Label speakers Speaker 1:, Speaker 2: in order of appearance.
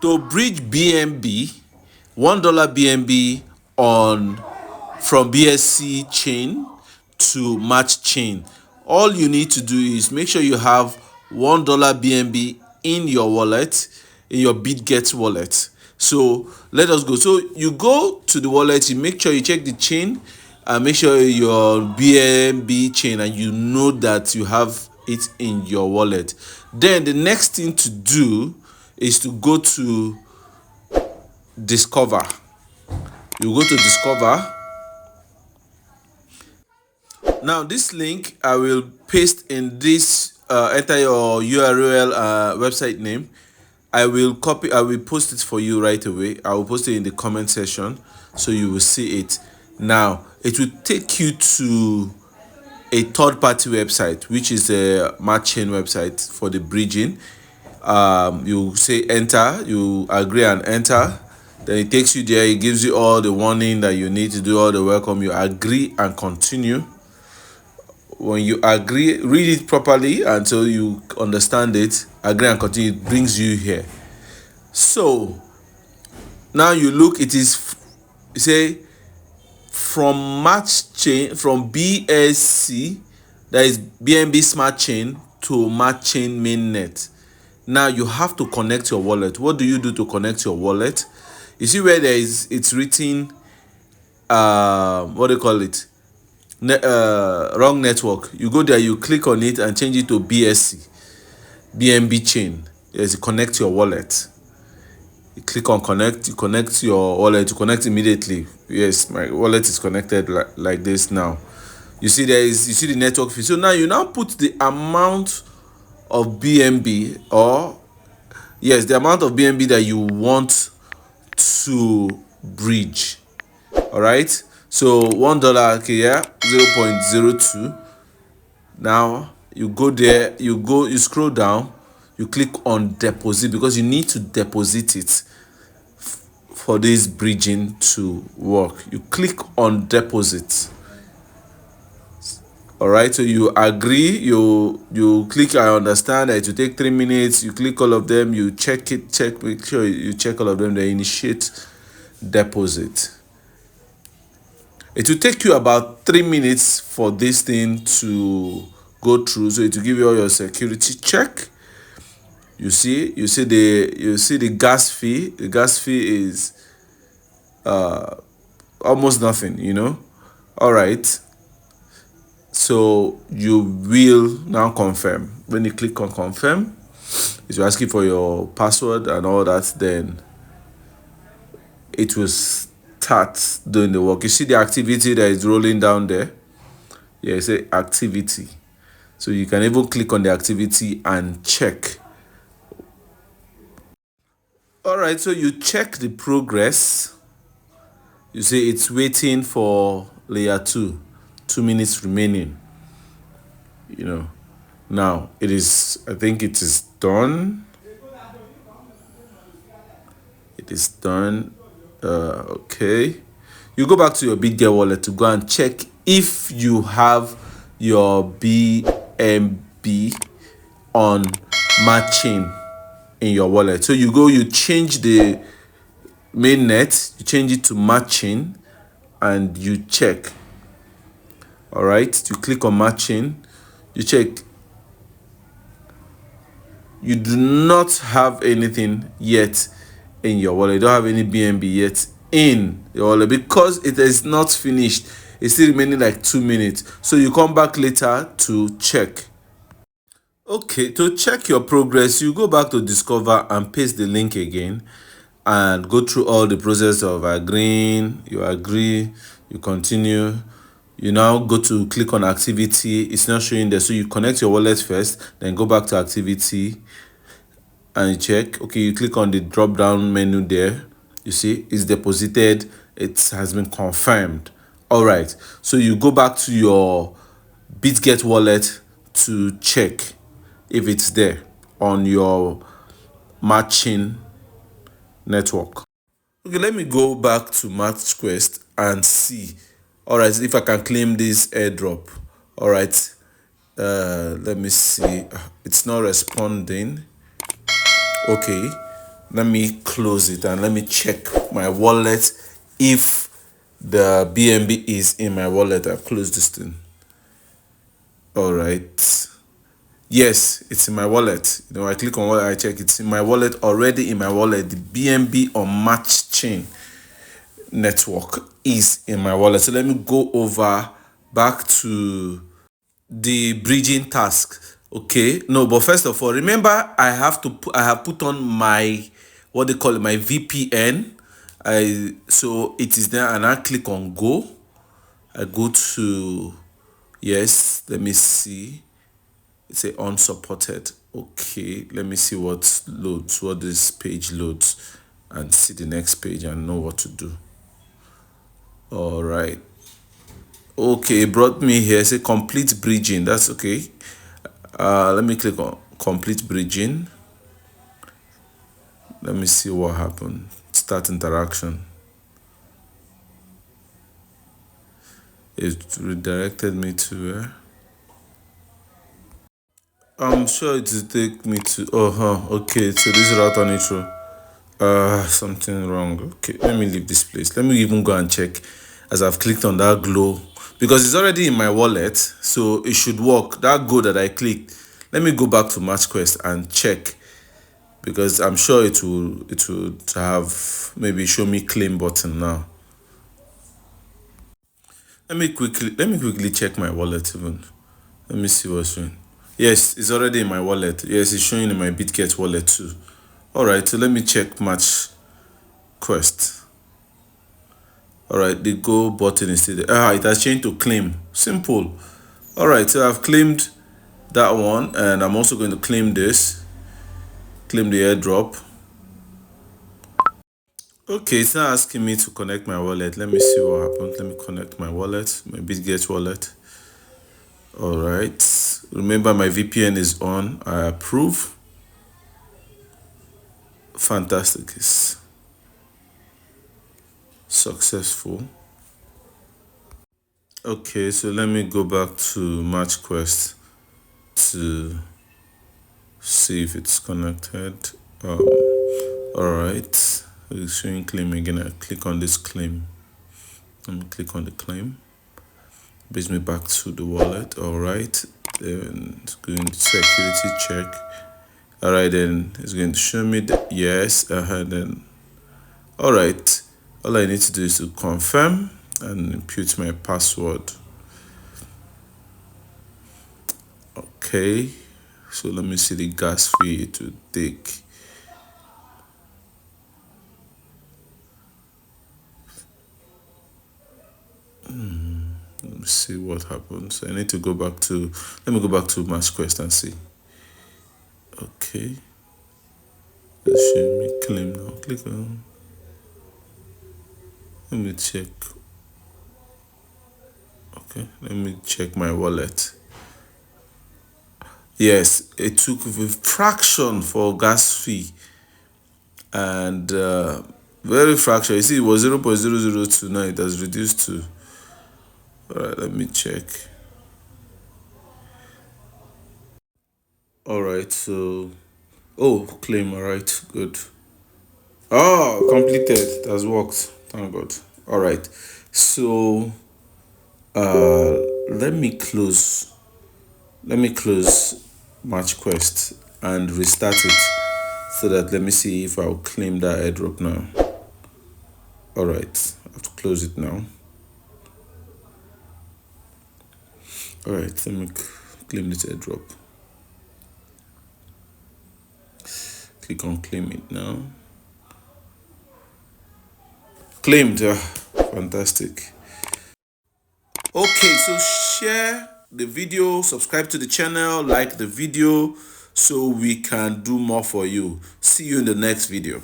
Speaker 1: To bridge BNB, $1 BNB on from BSC chain to Matchain, all you need to do is make sure you have $1 BNB in your wallet, in your Bitget wallet. So let us go. So you go to the wallet, you make sure you check the chain and make sure your BNB chain, and you know that you have it in your wallet. Then the next thing to do is to go to Discover. You go to Discover. Now this link I will paste in this, enter your URL, website name. I will post it for you right away. I will post it in the comment section so you will see it. Now it will take you to a third-party website, which is a Matchain website for the bridging. You say enter, you agree and enter. Then it takes you there. It gives you all the warning that you need to do, all the welcome. You agree and continue. When you agree, read it properly until you understand it. Agree and continue. It brings you here. So now you look. It is say from Matchain, from BSC, that is BNB Smart Chain, to Matchain mainnet. Now you have to connect your wallet. What do you do to connect your wallet? You see where it's written, what do you call it? Wrong network. You go there, you click on it and change it to BSC, BNB chain. Yes, you connect your wallet. You click on connect, you connect your wallet, you connect immediately. Yes, my wallet is connected like this now. You see you see the network fee. So now you put the amount of BNB, or yes, the amount of BNB that you want to bridge. All right, so $1, okay, yeah, 0.02. Now you go there, you scroll down, you click on deposit, because you need to deposit it for this bridging to work. You click on deposit. All right, so you agree, you click I understand that it will take 3 minutes. You click all of them, you make sure you check all of them, then initiate deposit. It will take you about 3 minutes for this thing to go through. So it will give you all your security check. You see the gas fee. The gas fee is almost nothing, All right. So you will now confirm. When you click on confirm, it will ask you for your password and all that. Then it will start doing the work. You see the activity that is rolling down there. Yeah, it's say activity. So you can even click on the activity and check. All right, so you check the progress. You see it's waiting for layer 2. 2 minutes remaining. Now I think it is done. It is done. Okay. You go back to your Bitget wallet to go and check if you have your BNB on Matchain in your wallet. So you change the mainnet, you change it to Matchain, and you check. All right, you click on Matchain, you check. You do not have anything yet in your wallet. You don't have any BNB yet in your wallet because it is not finished. It's still remaining like 2 minutes. So you come back later to check. Okay, to check your progress, you go back to Discover and paste the link again and go through all the process of agreeing. You agree, you continue. You now go to click on activity. It's not showing there, so you connect your wallet first, then go back to activity and you check. Okay, you click on the drop down menu there. You see it's deposited, it has been confirmed. All right, so you go back to your Bitget wallet to check if it's there on your Matchain network. Okay, let me go back to MatchQuest and see. All right, if I can claim this airdrop. All right, let me see. It's not responding. Okay, Let me close it and let me check my wallet if the BNB is in my wallet. I've closed this thing. All right. Yes, it's in my wallet. I click on wallet, I check it's in my wallet, already in my wallet. The BNB on Matchain network is in my wallet. So let me go over back to the bridging task. Okay, no, but first of all, remember I have put on my, what they call it, my VPN. So it is there, and I click on go. I go to, yes, let me see. It's a unsupported. Okay, let me see what loads, what this page loads, and see the next page and know what to do. All right. Okay, it brought me here. Say complete bridging. That's okay. Let me click on complete bridging. Let me see what happened. Start interaction. It redirected me to where? I'm sure it will take me to, okay, so this route on intro. Something wrong. Okay, let me leave this place. Let me even go and check, as I've clicked on that glow, because it's already in my wallet, so it should work. That go that I clicked. Let me go back to MatchQuest and check, because I'm sure it will have maybe show me claim button now. Let me quickly check my wallet even. Let me see what's showing. Yes, it's already in my wallet. Yes, it's showing in my Bitget wallet too. All right, so let me check MatchQuest. All right, the go button is still there. It has changed to claim. Simple. All right, so I've claimed that one, and I'm also going to claim this. Claim the airdrop. Okay, it's now asking me to connect my wallet. Let me see what happened. Let me connect my wallet, my Bitget wallet. All right. Remember, my VPN is on. I approve. Fantastic. It's successful. Okay, so let me go back to MatchQuest to see if it's connected. All right. It's showing claim again. I click on this claim. Let me click on the claim. Brings me back to the wallet. All right. Then it's going to security check. All right. Then it's going to show me that yes. Then. All right. All I need to do is to confirm and input my password. Okay. So let me see the gas fee it will take. Let me see what happens. I need to go back to, let me go back to MatchQuest and see. Okay. Let's show me claim now. Click on. Let me check. Okay, let me check my wallet. Yes, it took a fraction for gas fee, and very fraction. You see, it was 0.0029. Now it has reduced to. All right, let me check. All right, so claim. All right, good. Oh, completed. It has worked. Thank God. All right, so let me close. Let me close MatchQuest and restart it, so that let me see if I'll claim that airdrop now. All right, I have to close it now. All right, let me claim this airdrop. Click on claim it now. Claimed. Fantastic. Okay, so share the video, subscribe to the channel, like the video, so we can do more for you. See you in the next video.